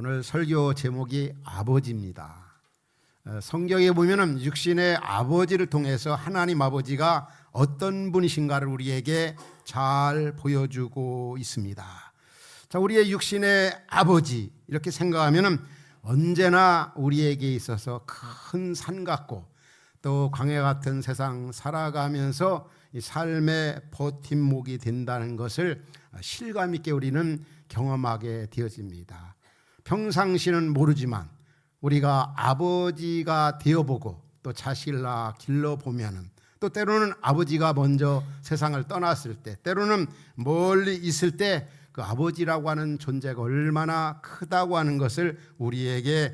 오늘 설교 제목이 아버지입니다. 성경에 보면은 육신의 아버지를 통해서 하나님 아버지가 어떤 분이신가를 우리에게 잘 보여주고 있습니다. 자, 우리의 육신의 아버지 이렇게 생각하면은 언제나 우리에게 있어서 큰 산 같고 또 광야 같은 세상 살아가면서 이 삶의 버팀목이 된다는 것을 실감 있게 우리는 경험하게 되어집니다. 평상시는 모르지만 우리가 아버지가 되어보고 또 자식을 낳아 길러보면은 또 때로는 아버지가 먼저 세상을 떠났을 때 때로는 멀리 있을 때 그 아버지라고 하는 존재가 얼마나 크다고 하는 것을 우리에게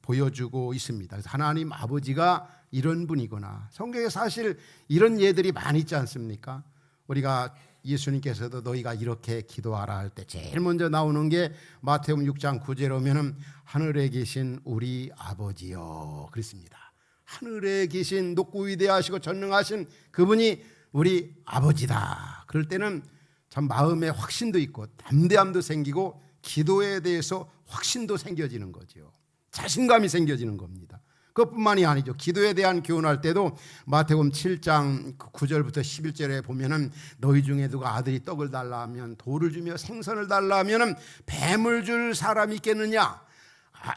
보여주고 있습니다. 그래서 하나님 아버지가 이런 분이구나. 성경에 사실 이런 예들이 많이 있지 않습니까? 우리가 예수님께서도 너희가 이렇게 기도하라 할 때 제일 먼저 나오는 게 마태복음 6장 9절에 오면은 하늘에 계신 우리 아버지요 그랬습니다. 하늘에 계신 높고 위대하시고 전능하신 그분이 우리 아버지다. 그럴 때는 참 마음에 확신도 있고 담대함도 생기고 기도에 대해서 확신도 생겨지는 거죠. 자신감이 생겨지는 겁니다. 그것뿐만이 아니죠. 기도에 대한 교훈할 때도 마태복음 7장 9절부터 11절에 보면은 너희 중에 누가 아들이 떡을 달라 하면 돌을 주며 생선을 달라 하면은 뱀을 줄 사람이 있겠느냐?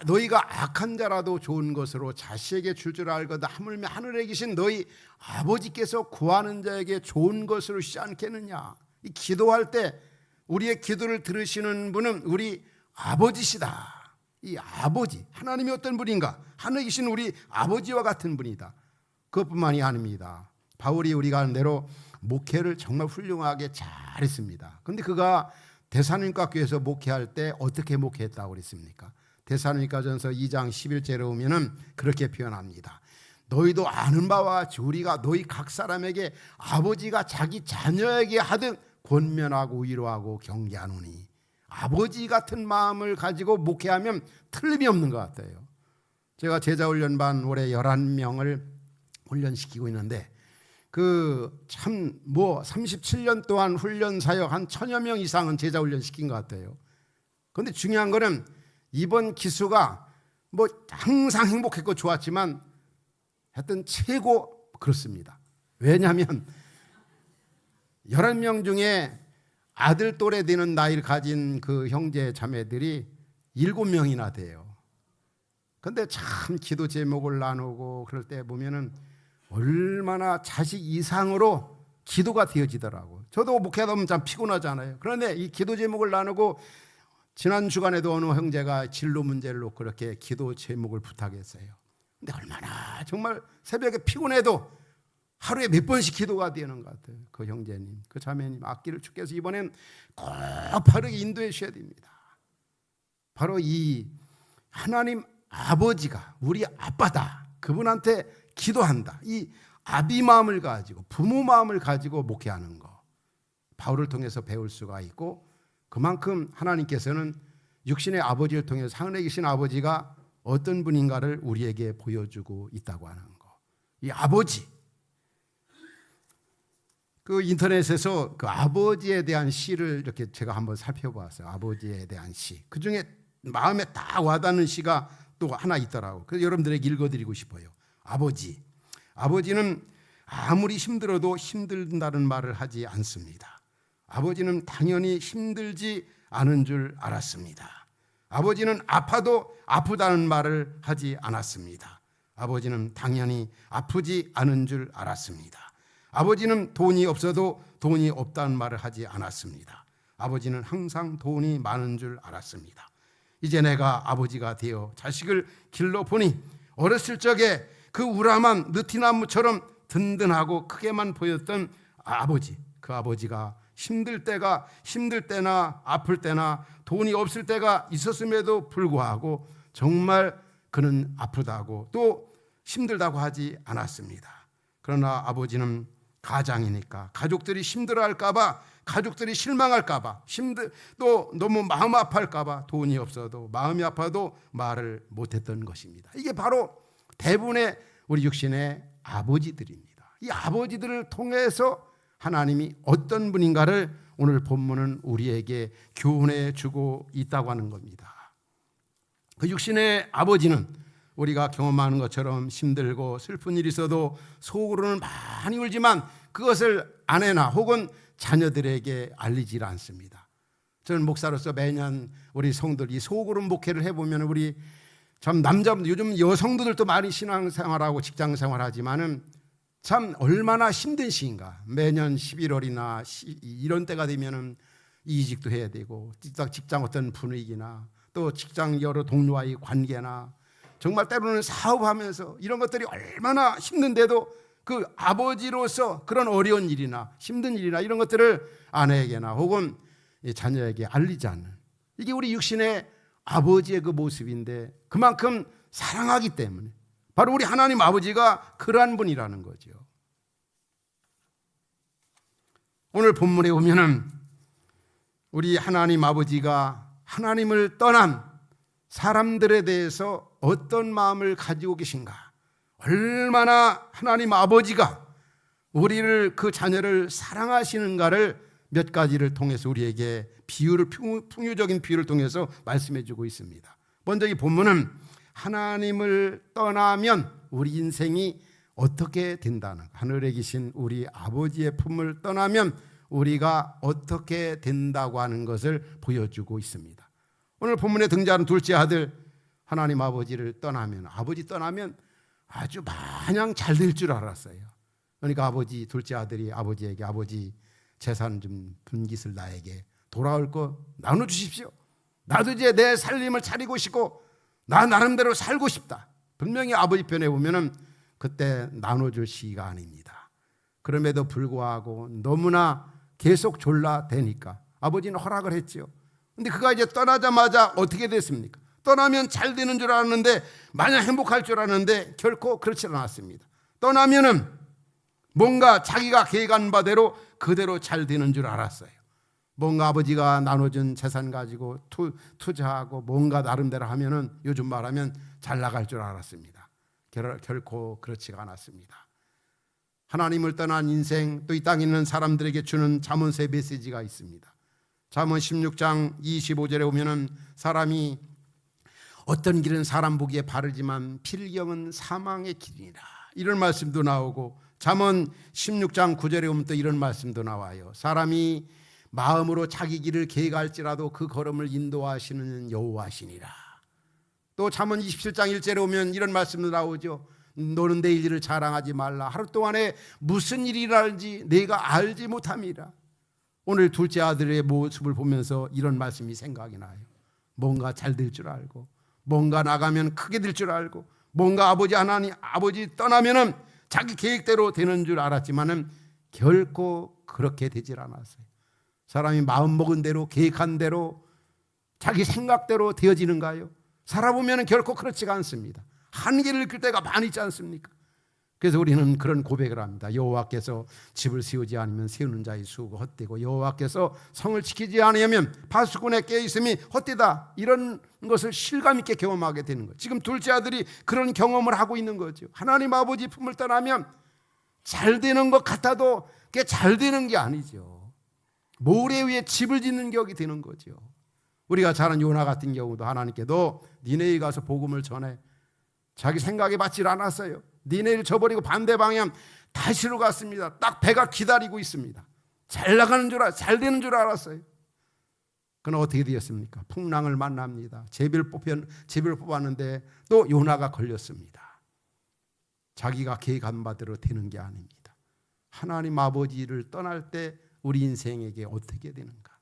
너희가 악한 자라도 좋은 것으로 자식에게 줄 알거든 하물며 하늘에 계신 너희 아버지께서 구하는 자에게 좋은 것으로 주지 않겠느냐? 이 기도할 때 우리의 기도를 들으시는 분은 우리 아버지시다. 이 아버지, 하나님이 어떤 분인가? 하늘에 계신 우리 아버지와 같은 분이다. 그것뿐만이 아닙니다. 바울이 우리가 아는 대로 목회를 정말 훌륭하게 잘했습니다. 그런데 그가 데살로니가 교회에서 목회할 때 어떻게 목회했다고 그랬습니까? 데살로니가전서 2장 11절에 오면은 그렇게 표현합니다. 너희도 아는 바와 같이 우리가 너희 각 사람에게 아버지가 자기 자녀에게 하듯 권면하고 위로하고 경계하노니 아버지 같은 마음을 가지고 목회하면 틀림이 없는 것 같아요. 제가 제자훈련반 올해 11명을 훈련시키고 있는데 그 참 37년 동안 훈련 사역 한 1000여 명 이상은 제자훈련 시킨 것 같아요. 그런데 중요한 거는 이번 기수가 항상 행복했고 좋았지만 하여튼 최고 그렇습니다. 왜냐하면 11명 중에 아들 또래 되는 나이를 가진 그 형제 자매들이 7명이나 돼요. 그런데 참 기도 제목을 나누고 그럴 때 보면은 얼마나 자식 이상으로 기도가 되어지더라고요. 저도 목회하다 보면 참 피곤하잖아요. 그런데 이 기도 제목을 나누고 지난 주간에도 어느 형제가 진로 문제를 놓고 그렇게 기도 제목을 부탁했어요. 근데 얼마나 정말 새벽에 피곤해도 하루에 몇 번씩 기도가 되는 것 같아요. 그 형제님, 그 자매님 앞길을 주께서 이번엔 꼭 바르게 인도해 주셔야 됩니다. 바로 이 하나님 아버지가 우리 아빠다. 그분한테 기도한다. 이 아비 마음을 가지고 부모 마음을 가지고 목회하는 거 바울을 통해서 배울 수가 있고 그만큼 하나님께서는 육신의 아버지를 통해서 하늘에 계신 아버지가 어떤 분인가를 우리에게 보여주고 있다고 하는 거. 이 아버지 그 인터넷에서 그 아버지에 대한 시를 이렇게 제가 한번 살펴보았어요. 아버지에 대한 시. 그 중에 마음에 딱 와닿는 시가 또 하나 있더라고요. 그래서 여러분들에게 읽어드리고 싶어요. 아버지. 아버지는 아무리 힘들어도 힘들다는 말을 하지 않습니다. 아버지는 당연히 힘들지 않은 줄 알았습니다. 아버지는 아파도 아프다는 말을 하지 않았습니다. 아버지는 당연히 아프지 않은 줄 알았습니다. 아버지는 돈이 없어도 돈이 없다는 말을 하지 않았습니다. 아버지는 항상 돈이 많은 줄 알았습니다. 이제 내가 아버지가 되어 자식을 길러보니 어렸을 적에 그 우람한 느티나무처럼 든든하고 크게만 보였던 아버지, 그 아버지가 힘들 때나 아플 때나 돈이 없을 때가 있었음에도 불구하고 정말 그는 아프다고 또 힘들다고 하지 않았습니다. 그러나 아버지는 가장이니까 가족들이 힘들어할까봐 가족들이 실망할까봐 또 너무 마음 아파할까봐 돈이 없어도 마음이 아파도 말을 못했던 것입니다. 이게 바로 대부분의 우리 육신의 아버지들입니다. 이 아버지들을 통해서 하나님이 어떤 분인가를 오늘 본문은 우리에게 교훈해 주고 있다고 하는 겁니다. 그 육신의 아버지는 우리가 경험하는 것처럼 힘들고 슬픈 일이 있어도 속으로는 많이 울지만 그것을 아내나 혹은 자녀들에게 알리질 않습니다. 저는 목사로서 매년 우리 성도들이 속으로 목회를 해보면 우리 참 남자분들, 요즘 여성들도 많이 신앙생활하고 직장생활하지만은 참 얼마나 힘든 시인가. 매년 11월이나 이런 때가 되면은 이직도 해야 되고 직장 어떤 분위기나 또 직장 여러 동료와의 관계나 정말 때로는 사업하면서 이런 것들이 얼마나 힘든데도 그 아버지로서 그런 어려운 일이나 힘든 일이나 이런 것들을 아내에게나 혹은 자녀에게 알리지 않는, 이게 우리 육신의 아버지의 그 모습인데 그만큼 사랑하기 때문에 바로 우리 하나님 아버지가 그러한 분이라는 거죠. 오늘 본문에 보면은 우리 하나님 아버지가 하나님을 떠난 사람들에 대해서 어떤 마음을 가지고 계신가, 얼마나 하나님 아버지가 우리를 그 자녀를 사랑하시는가를 몇 가지를 통해서 우리에게 비유를, 풍요적인 비유를 통해서 말씀해 주고 있습니다. 먼저 이 본문은 하나님을 떠나면 우리 인생이 어떻게 된다는, 하늘에 계신 우리 아버지의 품을 떠나면 우리가 어떻게 된다고 하는 것을 보여주고 있습니다. 오늘 본문에 등장하는 둘째 아들, 하나님 아버지를 떠나면, 아버지 떠나면 아주 마냥 잘 될 줄 알았어요. 그러니까 아버지, 둘째 아들이 아버지에게, 아버지 재산 좀 분깃을 나에게 돌아올 거 나눠주십시오. 나도 이제 내 살림을 차리고 싶고 나 나름대로 살고 싶다. 분명히 아버지 편에 보면은 그때 나눠줄 시기가 아닙니다. 그럼에도 불구하고 너무나 계속 졸라대니까 아버지는 허락을 했죠. 근데 그가 이제 떠나자마자 어떻게 됐습니까? 떠나면 잘 되는 줄 알았는데, 마냥 행복할 줄 알았는데 결코 그렇지 않았습니다. 떠나면은 뭔가 자기가 계획한 바대로 그대로 잘 되는 줄 알았어요. 뭔가 아버지가 나눠준 재산 가지고 투자하고 뭔가 나름대로 하면은, 요즘 말하면 잘 나갈 줄 알았습니다. 결코 그렇지가 않았습니다. 하나님을 떠난 인생, 또 이 땅에 있는 사람들에게 주는 잠언서의 메시지가 있습니다. 잠언 16장 25절에 보면은 사람이 어떤 길은 사람 보기에 바르지만 필경은 사망의 길이니라, 이런 말씀도 나오고, 잠언 16장 9절에 보면 또 이런 말씀도 나와요. 사람이 마음으로 자기 길을 계획할지라도 그 걸음을 인도하시는 여호와시니라. 또 잠언 27장 1절에 오면 이런 말씀도 나오죠. 너는 내일 일을 자랑하지 말라. 하루 동안에 무슨 일이 일어날지 내가 알지 못함이라. 오늘 둘째 아들의 모습을 보면서 이런 말씀이 생각이 나요. 뭔가 잘 될 줄 알고, 뭔가 나가면 크게 될 줄 알고, 뭔가 아버지 떠나면은 자기 계획대로 되는 줄 알았지만은 결코 그렇게 되질 않았어요. 사람이 마음먹은 대로, 계획한 대로, 자기 생각대로 되어지는가요? 살아보면 결코 그렇지가 않습니다. 한계를 느낄 때가 많이 있지 않습니까? 그래서 우리는 그런 고백을 합니다. 여호와께서 집을 세우지 않으면 세우는 자의 수고가 헛되고, 여호와께서 성을 지키지 않으면 파수꾼의 깨어있음이 헛되다. 이런 것을 실감 있게 경험하게 되는 거예요. 지금 둘째 아들이 그런 경험을 하고 있는 거죠. 하나님 아버지 품을 떠나면 잘 되는 것 같아도 그게 잘 되는 게 아니죠. 모래 위에 집을 짓는 격이 되는 거죠. 우리가 잘 아는 요나 같은 경우도 하나님께 너 니네에 가서 복음을 전해. 자기 생각에 맞질 않았어요. 니네를 저버리고 반대 방향 다시로 갔습니다. 딱 배가 기다리고 있습니다. 잘 나가는 줄 잘 되는 줄 알았어요. 그는 어떻게 되었습니까? 풍랑을 만납니다. 제비를 뽑았는데 또 요나가 걸렸습니다. 자기가 계획한 바대로 되는 게 아닙니다. 하나님 아버지를 떠날 때 우리 인생에게 어떻게 되는가?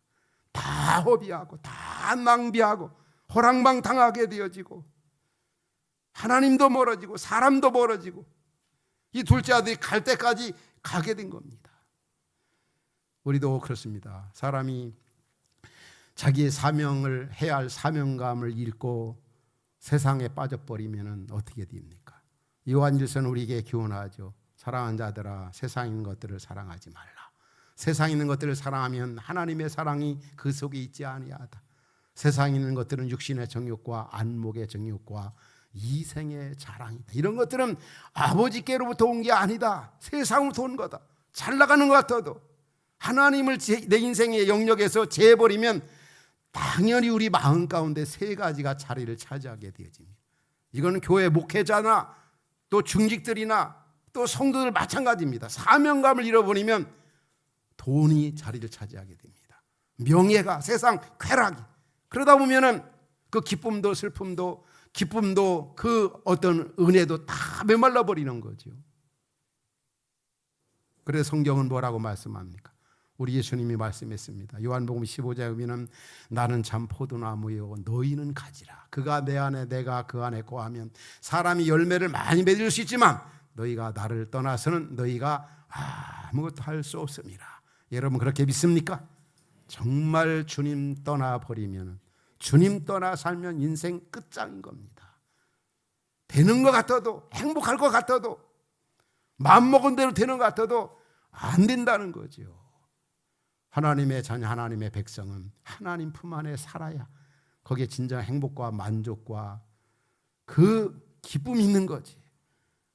다 허비하고 다 낭비하고 호랑방당하게 되어지고, 하나님도 멀어지고 사람도 멀어지고, 이 둘째 아들이 갈 때까지 가게 된 겁니다. 우리도 그렇습니다. 사람이 자기의 사명을 해야 할 사명감을 잃고 세상에 빠져버리면 어떻게 됩니까? 요한일서는 우리에게 교훈하죠. 사랑하는 자들아, 세상에 있는 것들을 사랑하지 말라. 세상에 있는 것들을 사랑하면 하나님의 사랑이 그 속에 있지 아니하다. 세상에 있는 것들은 육신의 정욕과 안목의 정욕과 이생의 자랑이다. 이런 것들은 아버지께로부터 온 게 아니다. 세상으로부터 온 거다. 잘 나가는 것 같아도 하나님을 내 인생의 영역에서 제해버리면 당연히 우리 마음 가운데 세 가지가 자리를 차지하게 되어집니다. 이거는 교회 목회자나 또 중직들이나 또 성도들 마찬가지입니다. 사명감을 잃어버리면 돈이 자리를 차지하게 됩니다. 명예가, 세상 쾌락이. 그러다 보면은 그 기쁨도 슬픔도 기쁨도 그 어떤 은혜도 다 메말라 버리는 거죠. 그래서 성경은 뭐라고 말씀합니까? 우리 예수님이 말씀했습니다. 요한복음 15장에 보면 나는 참 포도나무요 너희는 가지라. 그가 내 안에 내가 그 안에 거하면 사람이 열매를 많이 맺을 수 있지만 너희가 나를 떠나서는 너희가 아무것도 할 수 없습니다. 여러분 그렇게 믿습니까? 정말 주님 떠나버리면, 주님 떠나 살면 인생 끝장인 겁니다. 되는 것 같아도, 행복할 것 같아도, 마음먹은 대로 되는 것 같아도 안 된다는 거죠. 하나님의 자녀, 하나님의 백성은 하나님 품 안에 살아야 거기에 진정 행복과 만족과 그 기쁨이 있는 거지.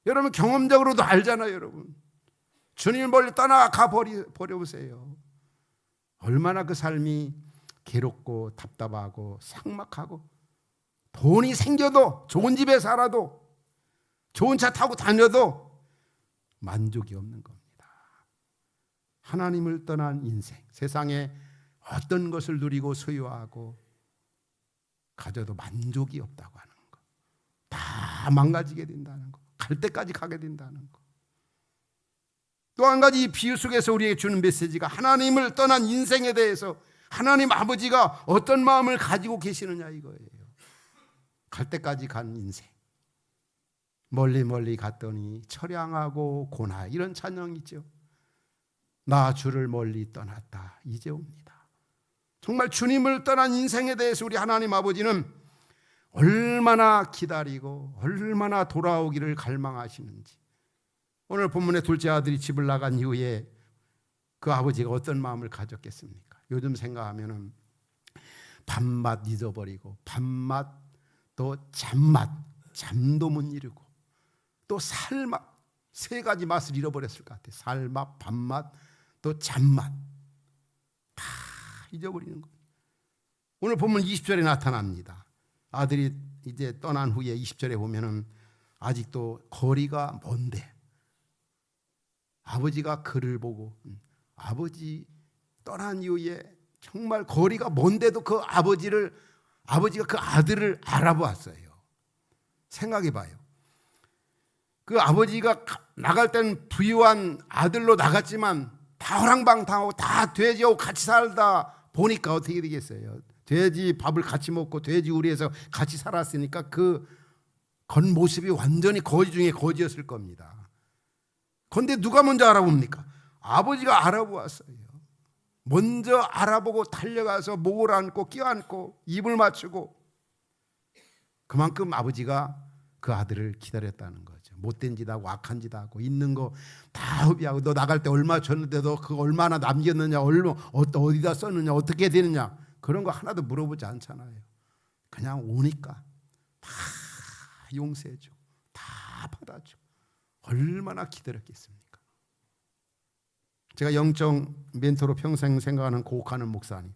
여러분 경험적으로도 알잖아요. 여러분 주님을 멀리 떠나가 버려보세요. 얼마나 그 삶이 괴롭고 답답하고 삭막하고, 돈이 생겨도, 좋은 집에 살아도, 좋은 차 타고 다녀도 만족이 없는 겁니다. 하나님을 떠난 인생, 세상에 어떤 것을 누리고 소유하고 가져도 만족이 없다고 하는 거, 다 망가지게 된다는 거, 갈 때까지 가게 된다는 거. 또 한 가지 이 비유 속에서 우리에게 주는 메시지가 하나님을 떠난 인생에 대해서 하나님 아버지가 어떤 마음을 가지고 계시느냐 이거예요. 갈 때까지 간 인생, 멀리 멀리 갔더니 처량하고 고나, 이런 찬양 있죠. 나 주를 멀리 떠났다 이제 옵니다. 정말 주님을 떠난 인생에 대해서 우리 하나님 아버지는 얼마나 기다리고 얼마나 돌아오기를 갈망하시는지. 오늘 본문의 둘째 아들이 집을 나간 이후에 그 아버지가 어떤 마음을 가졌겠습니까? 요즘 생각하면은 밥맛 잊어버리고, 밥맛 또 잠맛, 잠도 못 이루고, 또 살맛, 세 가지 맛을 잃어버렸을 것 같아요. 살맛, 밥맛, 또 잠맛 다 잊어버리는 거예요. 오늘 본문 20절에 나타납니다. 아들이 이제 떠난 후에 20절에 보면은 아직도 거리가 먼데 아버지가 그를 보고, 아버지 떠난 이후에 정말 거리가 먼데도 그 아버지가 그 아들을 알아보았어요. 생각해 봐요. 그 아버지가 나갈 땐 부유한 아들로 나갔지만 다 허랑방탕하고 다 돼지하고 같이 살다 보니까 어떻게 되겠어요? 돼지 밥을 같이 먹고 돼지 우리에서 같이 살았으니까 그 겉모습이 완전히 거지 중에 거지였을 겁니다. 그런데 누가 먼저 알아봅니까? 아버지가 알아보았어요. 먼저 알아보고 달려가서 목을 안고 끼안고 입을 맞추고, 그만큼 아버지가 그 아들을 기다렸다는 거죠. 못된 짓 하고 악한 짓 하고 있는 거 다 허비하고, 너 나갈 때 얼마 줬는데도 그거 얼마나 남겼느냐, 어디다 썼느냐, 어떻게 되느냐, 그런 거 하나도 물어보지 않잖아요. 그냥 오니까 다 용서해줘, 다 받아줘. 얼마나 기다렸겠습니까? 제가 영적 멘토로 평생 생각하는 고옥하는 목사님,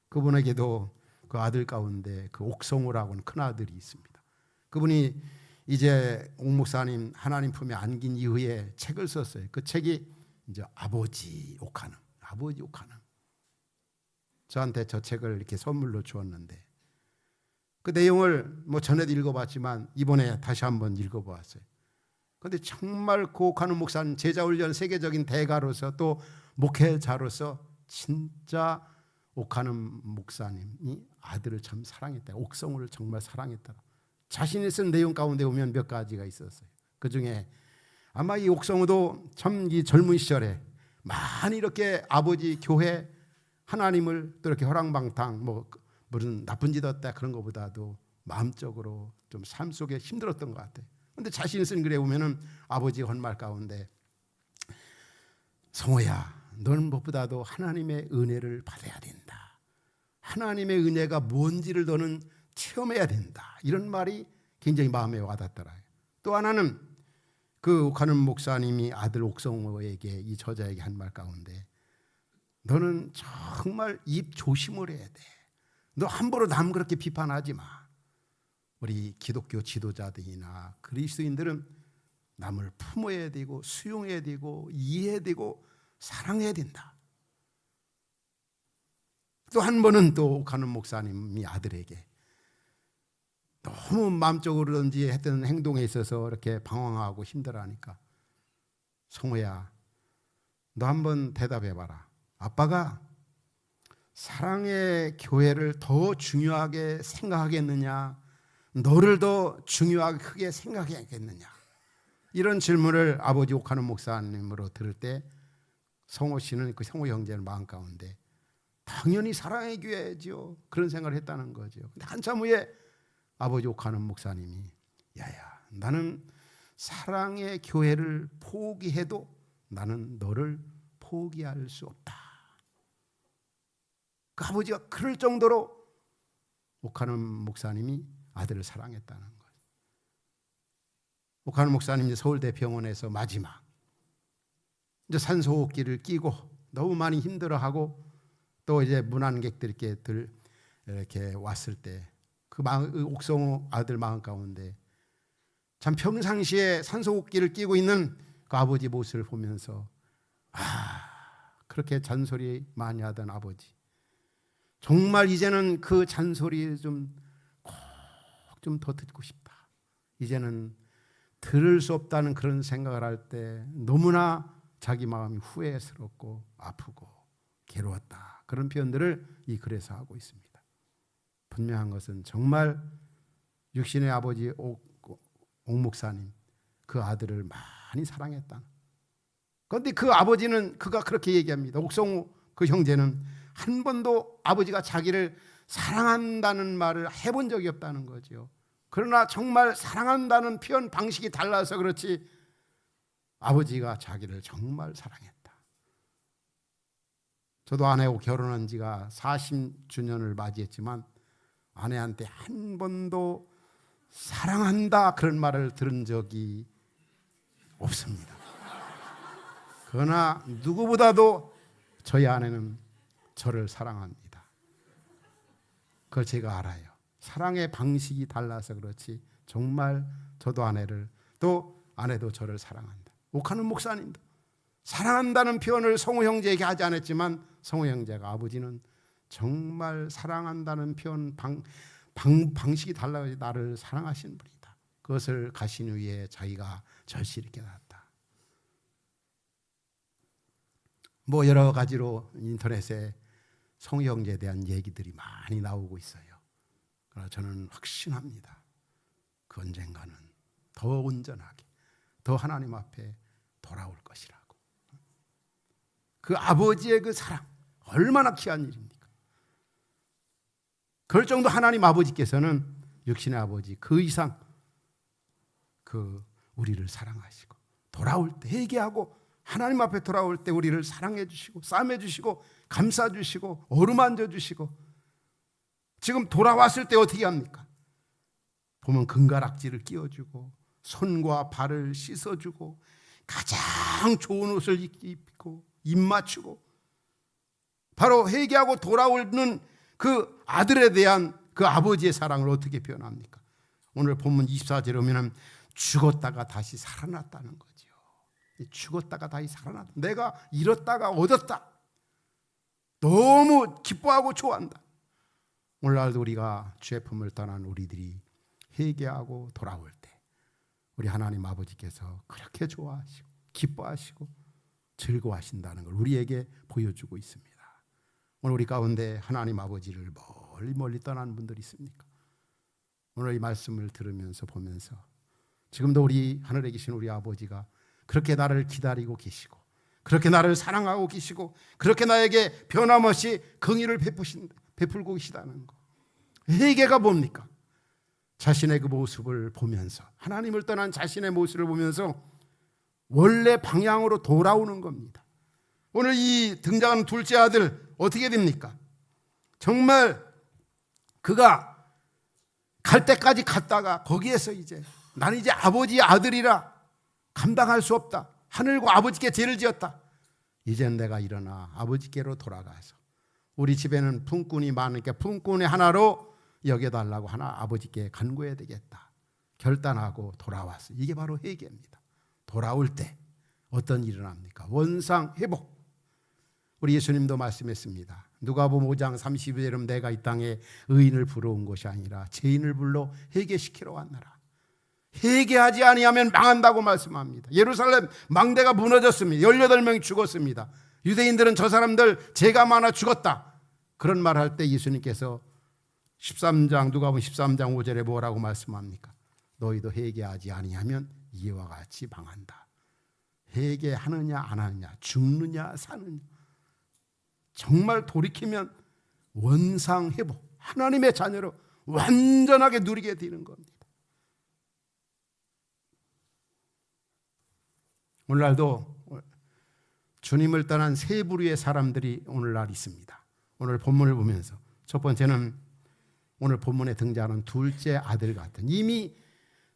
그분에게도 그 아들 가운데 그 옥성우라고 하는 큰 아들이 있습니다. 그분이 이제 옥 목사님 하나님 품에 안긴 이후에 책을 썼어요. 그 책이 이제 아버지 옥하는, 아버지 옥하는. 저한테 저 책을 이렇게 선물로 주었는데 그 내용을 뭐 전에도 읽어봤지만 이번에 다시 한번 읽어보았어요. 그런데 정말 고옥하는 목사님, 제자훈련 세계적인 대가로서 또 목회자로서 진짜 옥하는 목사님이 아들을 참 사랑했다. 옥성우를 정말 사랑했다. 자신이 쓴 내용 가운데 보면 몇 가지가 있었어요. 그 중에 아마 이 옥성우도 참 이 젊은 시절에 많이 이렇게 아버지 교회 하나님을 또 이렇게 허랑방탕 뭐 무슨 나쁜 짓 했다 그런 것보다도 마음적으로 좀 삶 속에 힘들었던 것 같아요. 그런데 자신이 쓴 글에 보면은 아버지가 한 말 가운데, 성호야, 너는 무엇보다도 하나님의 은혜를 받아야 된다. 하나님의 은혜가 뭔지를 너는 체험해야 된다. 이런 말이 굉장히 마음에 와닿더라고요. 또 하나는 그 옥하는 목사님이 아들 옥성호에게, 이 저자에게 한 말 가운데, 너는 정말 입 조심을 해야 돼. 너 함부로 남 그렇게 비판하지 마. 우리 기독교 지도자들이나 그리스도인들은 남을 품어야 되고 수용해야 되고 이해해야 되고 사랑해야 된다. 또 한 번은 또 옥하는 목사님이 아들에게 너무 마음적으로든지 했던 행동에 있어서 이렇게 방황하고 힘들어하니까, 성호야, 너 한번 대답해봐라. 아빠가 사랑의 교회를 더 중요하게 생각하겠느냐, 너를 더 중요하게 크게 생각하겠느냐, 이런 질문을 아버지 옥하는 목사님으로 들을 때 성호 씨는, 그 성호 형제는 마음 가운데 당연히 사랑의 교회죠, 그런 생각을 했다는 거죠. 근데 한참 후에 아버지 옥하는 목사님이, 야야, 나는 사랑의 교회를 포기해도 나는 너를 포기할 수 없다. 그 아버지가 그럴 정도로 옥하는 목사님이 아들을 사랑했다는 거예요. 옥하는 목사님이 서울대병원에서 마지막 이제 산소호흡기를 끼고 너무 많이 힘들어하고, 또 이제 문안객들 이렇게 왔을 때 그 옥성호 아들 마음 가운데 참 평상시에 산소호흡기를 끼고 있는 그 아버지 모습을 보면서, 그렇게 잔소리 많이 하던 아버지, 정말 이제는 그 잔소리 좀 더 듣고 싶다, 이제는 들을 수 없다는 그런 생각을 할 때 너무나 자기 마음이 후회스럽고 아프고 괴로웠다, 그런 표현들을 이 글에서 하고 있습니다. 분명한 것은 정말 육신의 아버지 옥 목사님, 그 아들을 많이 사랑했다. 그런데 그 아버지는, 그가 그렇게 얘기합니다. 옥성우 그 형제는 한 번도 아버지가 자기를 사랑한다는 말을 해본 적이 없다는 거죠. 그러나 정말 사랑한다는 표현 방식이 달라서 그렇지 아버지가 자기를 정말 사랑했다. 저도 아내하고 결혼한 지가 40주년을 맞이했지만 아내한테 한 번도 사랑한다 그런 말을 들은 적이 없습니다. 그러나 누구보다도 저희 아내는 저를 사랑합니다. 그걸 제가 알아요. 사랑의 방식이 달라서 그렇지 정말 저도 아내를, 또 아내도 저를 사랑한다. 옥하는 목사님도 사랑한다는 표현을 성우 형제에게 하지 않았지만 성우 형제가, 아버지는 정말 사랑한다는 표현 방식이 달라서 나를 사랑하시는 분이다. 그것을 가신 후에 자기가 절실히 깨달았다. 뭐 여러 가지로 인터넷에 성우 형제에 대한 얘기들이 많이 나오고 있어요. 그러나 저는 확신합니다. 그 언젠가는 더 온전하게, 더 하나님 앞에 돌아올 것이라고. 그 아버지의 그 사랑 얼마나 귀한 일입니까? 그럴 정도 하나님 아버지께서는, 육신의 아버지 그 이상 우리를 사랑하시고, 돌아올 때 회개하고 하나님 앞에 돌아올 때 우리를 사랑해 주시고 싸매 주시고 감싸 주시고 어루만져 주시고, 지금 돌아왔을 때 어떻게 합니까? 보면 금가락지를 끼워주고 손과 발을 씻어주고 가장 좋은 옷을 입히고 입 맞추고, 바로 회개하고 돌아오는 그 아들에 대한 그 아버지의 사랑을 어떻게 표현합니까? 오늘 본문 24절에 보면 죽었다가 다시 살아났다는 거죠. 죽었다가 다시 살아났다. 내가 잃었다가 얻었다. 너무 기뻐하고 좋아한다. 오늘날도 우리가 주의 품을 떠난 우리들이 회개하고 돌아올 때 우리 하나님 아버지께서 그렇게 좋아하시고 기뻐하시고 즐거워하신다는 걸 우리에게 보여주고 있습니다. 오늘 우리 가운데 하나님 아버지를 멀리 떠난 분들이 있습니까? 오늘 이 말씀을 들으면서 보면서 지금도 우리 하늘에 계신 우리 아버지가 그렇게 나를 기다리고 계시고, 그렇게 나를 사랑하고 계시고, 그렇게 나에게 변함없이 긍휼을 베풀고 계시다는 거. 회개가 뭡니까? 자신의 그 모습을 보면서, 하나님을 떠난 자신의 모습을 보면서 원래 방향으로 돌아오는 겁니다. 오늘 이 등장하는 둘째 아들 어떻게 됩니까? 정말 그가 갈 때까지 갔다가 거기에서 이제 나는 이제 아버지의 아들이라 감당할 수 없다. 하늘과 아버지께 죄를 지었다. 이젠 내가 일어나 아버지께로 돌아가서 우리 집에는 품꾼이 많으니까 품꾼의 하나로 여겨달라고 하나 아버지께 간구해야 되겠다 결단하고 돌아왔어요. 이게 바로 회개입니다. 돌아올 때 어떤 일이 일어납니까? 원상 회복. 우리 예수님도 말씀했습니다. 누가복음 5장 32절에 내가 이 땅에 의인을 불러온 것이 아니라 죄인을 불러 회개시키러 왔노라. 회개하지 아니하면 망한다고 말씀합니다. 예루살렘 망대가 무너졌습니다. 18명이 죽었습니다. 유대인들은 저 사람들 죄가 많아 죽었다. 그런 말 할 때 예수님께서 13장 누가복음 13장 5절에 뭐라고 말씀합니까? 너희도 회개하지 아니하면 이와 같이 망한다. 회개하느냐 안 하느냐, 죽느냐 사느냐. 정말 돌이키면 원상회복, 하나님의 자녀로 완전하게 누리게 되는 겁니다. 오늘날도 주님을 떠난 세 부류의 사람들이 오늘날 있습니다. 오늘 본문을 보면서 첫 번째는 오늘 본문에 등장하는 둘째 아들 같은, 이미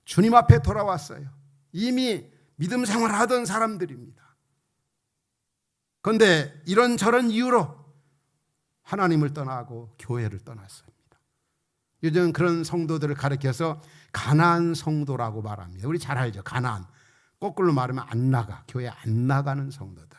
주님 앞에 돌아왔어요. 이미 믿음 생활하던 사람들입니다. 그런데 이런저런 이유로 하나님을 떠나고 교회를 떠났습니다. 요즘 그런 성도들을 가리켜서 가나안 성도라고 말합니다. 우리 잘 알죠. 가나안. 거꾸로 말하면 안 나가, 교회 안 나가는 성도들.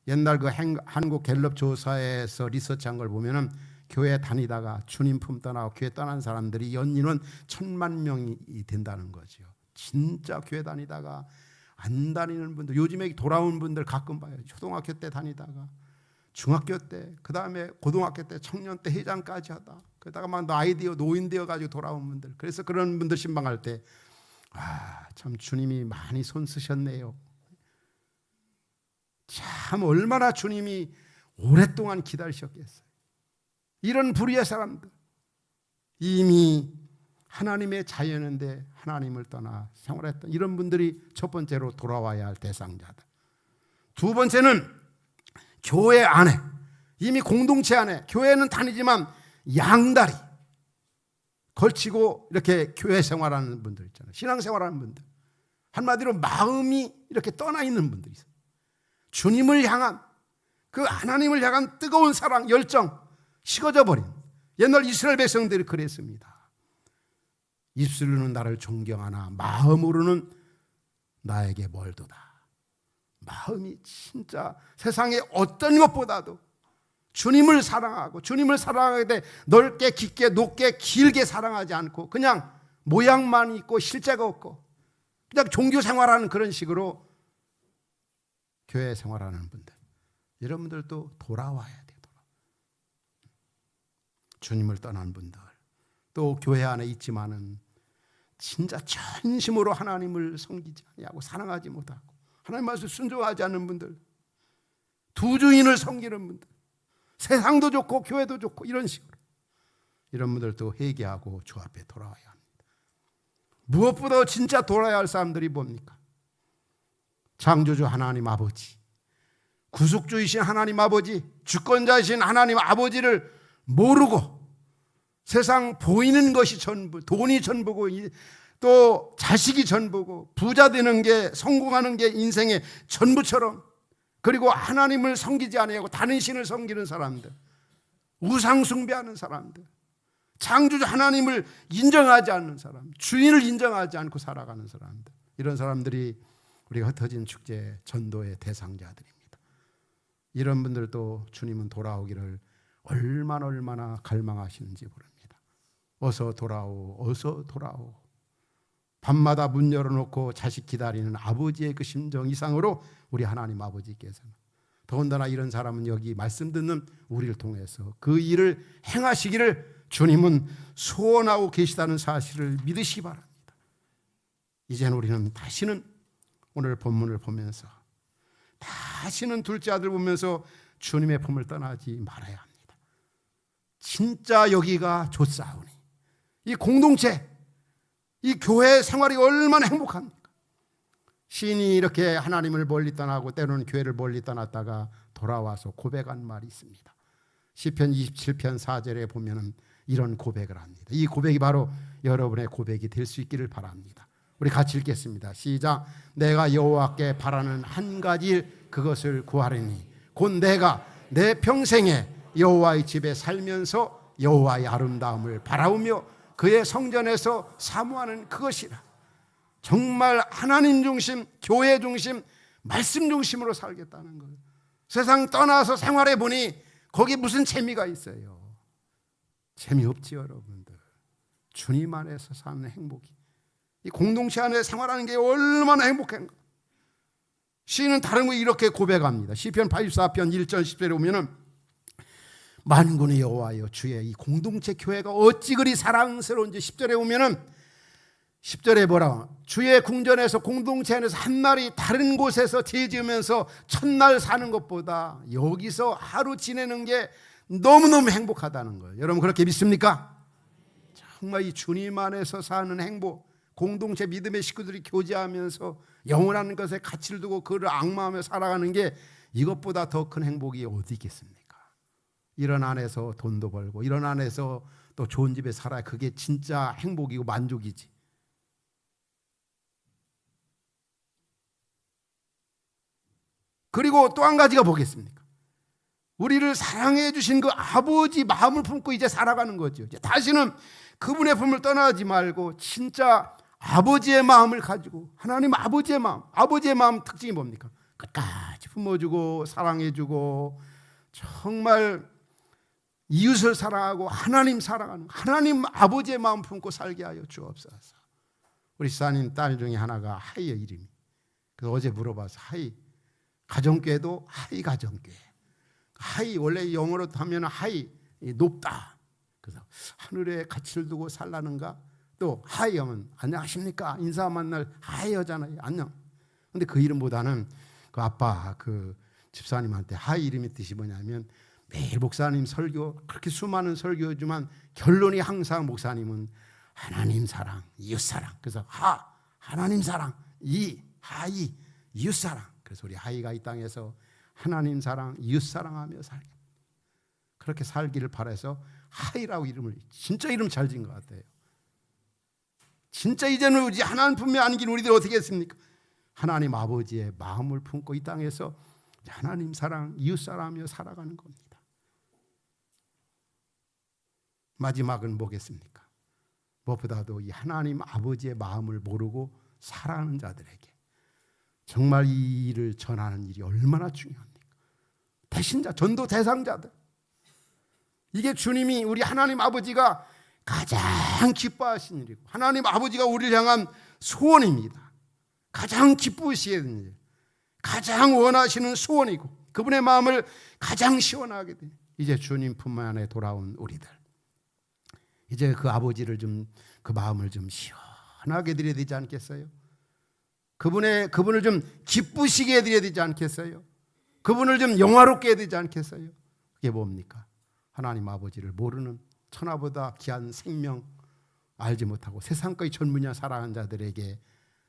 옛날 그 한국 갤럽 조사에서 리서치한 걸 보면은 교회 다니다가 주님 품 떠나고 교회 떠난 사람들이 연인은 1000만 명이 된다는 거죠. 진짜 교회 다니다가 안 다니는 분들, 요즘에 돌아온 분들 가끔 봐요. 초등학교 때 다니다가 중학교 때, 그 다음에 고등학교 때, 청년 때 회장까지 하다, 그러다가 막 아이디어 노인 되어 가지고 돌아온 분들. 그래서 그런 분들 신방할 때 참 주님이 많이 손 쓰셨네요. 참 얼마나 주님이 오랫동안 기다리셨겠어요. 이런 부류의 사람들, 이미 하나님의 자연인데 하나님을 떠나 생활했던 이런 분들이 첫 번째로 돌아와야 할 대상자들. 두 번째는 교회 안에, 이미 공동체 안에, 교회는 다니지만 양다리 걸치고 이렇게 교회 생활하는 분들 있잖아요. 신앙생활하는 분들. 한마디로 마음이 이렇게 떠나 있는 분들이 있어요. 주님을 향한, 그 하나님을 향한 뜨거운 사랑, 열정 식어져 버린, 옛날 이스라엘 백성들이 그랬습니다. 입술로는 나를 존경하나 마음으로는 나에게 멀도다. 마음이 진짜 세상의 어떤 것보다도 주님을 사랑하고, 주님을 사랑하게 돼 넓게 깊게 높게 길게 사랑하지 않고 그냥 모양만 있고 실제가 없고 그냥 종교 생활하는 그런 식으로 교회 생활하는 분들, 여러분들도 돌아와야 돼요. 주님을 떠난 분들, 또 교회 안에 있지만은 진짜 전심으로 하나님을 섬기지 아니하고 사랑하지 못하고 하나님 말씀 순종하지 않는 분들, 두 주인을 섬기는 분들, 세상도 좋고 교회도 좋고 이런 식으로, 이런 분들도 회개하고 주 앞에 돌아와야 합니다. 무엇보다 진짜 돌아야 할 사람들이 뭡니까? 창조주 하나님 아버지, 구속주이신 하나님 아버지, 주권자이신 하나님 아버지를 모르고 세상 보이는 것이 전부, 돈이 전부고 또 자식이 전부고 부자 되는 게, 성공하는 게 인생의 전부처럼, 그리고 하나님을 섬기지 아니하고 다른 신을 섬기는 사람들, 우상 숭배하는 사람들, 창조주 하나님을 인정하지 않는 사람, 주인을 인정하지 않고 살아가는 사람들, 이런 사람들이 우리가 흩어진 축제 전도의 대상자들입니다. 이런 분들도 주님은 돌아오기를 얼마나 갈망하시는지 모릅니다. 어서 돌아오, 어서 돌아오. 밤마다 문 열어놓고 자식 기다리는 아버지의 그 심정 이상으로 우리 하나님 아버지께서는, 더군다나 이런 사람은 여기 말씀 듣는 우리를 통해서 그 일을 행하시기를 주님은 소원하고 계시다는 사실을 믿으시기 바랍니다. 이제는 우리는 다시는 오늘 본문을 보면서, 다시는 둘째 아들 보면서 주님의 품을 떠나지 말아야 합니다. 진짜 여기가 좋사오니, 이 공동체, 이 교회 생활이 얼마나 행복합니까? 시인이 이렇게 하나님을 멀리 떠나고 때로는 교회를 멀리 떠났다가 돌아와서 고백한 말이 있습니다. 시편 27편 4절에 보면은 이런 고백을 합니다. 이 고백이 바로 여러분의 고백이 될 수 있기를 바랍니다. 우리 같이 읽겠습니다. 시작. 내가 여호와께 바라는 한 가지 일, 그것을 구하리니 곧 내가 내 평생에 여호와의 집에 살면서 여호와의 아름다움을 바라보며 그의 성전에서 사모하는 그것이라. 정말 하나님 중심, 교회 중심, 말씀 중심으로 살겠다는 거예요. 세상 떠나서 생활해 보니 거기 무슨 재미가 있어요? 재미없지 여러분들. 주님 안에서 사는 행복이, 이 공동체 안에 생활하는 게 얼마나 행복한가. 시인은 다른 거 이렇게 고백합니다. 시편 84편 1절 10절에 보면은 만군의 여호와여 주의 이 공동체 교회가 어찌 그리 사랑스러운지 10절에 보면은 10절에 뭐라? 주의 궁전에서 공동체 안에서 한 날이 다른 곳에서 지으면서 첫날 사는 것보다 여기서 하루 지내는 게 너무너무 행복하다는 거예요. 여러분 그렇게 믿습니까? 정말 이 주님 안에서 사는 행복, 공동체 믿음의 식구들이 교제하면서 영원한 것에 가치를 두고 그를 앙마하며 살아가는 게 이것보다 더 큰 행복이 어디 있겠습니까? 이런 안에서 돈도 벌고 이런 안에서 또 좋은 집에 살아야 그게 진짜 행복이고 만족이지. 그리고 또 한 가지가 뭐겠습니까? 우리를 사랑해 주신 그 아버지 마음을 품고 이제 살아가는 거죠. 이제 다시는 그분의 품을 떠나지 말고 진짜 아버지의 마음을 가지고, 하나님 아버지의 마음 특징이 뭡니까? 끝까지 품어주고 사랑해주고 정말 이웃을 사랑하고 하나님 사랑하는 하나님 아버지의 마음 품고 살게 하여 주옵소서. 우리 집사님 딸 중에 하나가 하이의 이름이. 그래서 어제 물어봐서 하이, 가정교회도 하이 가정교회. 하이 원래 영어로 하면 하이 높다. 그래서 하늘에 가치를 두고 살라는가? 또 하이 하면 안녕하십니까? 인사 만날 하이 하잖아요. 안녕. 근데 그 이름보다는 그 아빠 그 집사님한테 하이 이름의 뜻이 뭐냐면 매일 목사님 설교 그렇게 수많은 설교지만 결론이 항상 목사님은 하나님 사랑, 이웃 사랑. 그래서 하나님 사랑, 하이 이웃 사랑. 그래서 우리 하이가 이 땅에서 하나님 사랑, 이웃 사랑하며 살게. 그렇게 살기를 바라서 하이라고 이름을, 진짜 이름 잘 지은 것 같아요. 진짜 이제는 우리 하나님 품에 안긴 우리들 어떻게 했습니까? 하나님 아버지의 마음을 품고 이 땅에서 하나님 사랑, 이웃 사랑하며 살아가는 겁니다. 마지막은 뭐겠습니까? 무엇보다도 이 하나님 아버지의 마음을 모르고 살아가는 자들에게 정말 이 일을 전하는 일이 얼마나 중요합니까? 배신자, 전도 대상자들. 이게 주님이, 우리 하나님 아버지가 가장 기뻐하시는 일이고 하나님 아버지가 우리를 향한 소원입니다. 가장 기쁘시는 일, 가장 원하시는 소원이고 그분의 마음을 가장 시원하게 돼. 이제 주님 품 안에 돌아온 우리들, 이제 그 아버지를 좀, 그 마음을 좀 시원하게 드려야 되지 않겠어요? 그분을 좀 기쁘시게 해드려야 되지 않겠어요? 그분을 좀 영화롭게 해야 되지 않겠어요? 그게 뭡니까? 하나님 아버지를 모르는 천하보다 귀한 생명 알지 못하고 세상까지 전무냐 살아가는 자들에게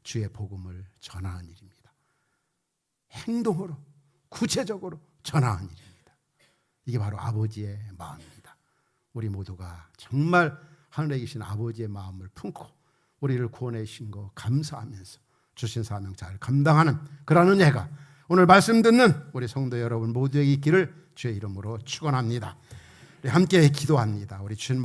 주의 복음을 전하는 일입니다. 행동으로 구체적으로 전하는 일입니다. 이게 바로 아버지의 마음입니다. 우리 모두가 정말 하늘에 계신 아버지의 마음을 품고 우리를 구원해 주신 거 감사하면서 주신 사명 잘 감당하는 그런 은혜가 오늘 말씀 듣는 우리 성도 여러분 모두에게 있기를 주의 이름으로 축원합니다. 우리 함께 기도합니다. 우리 주님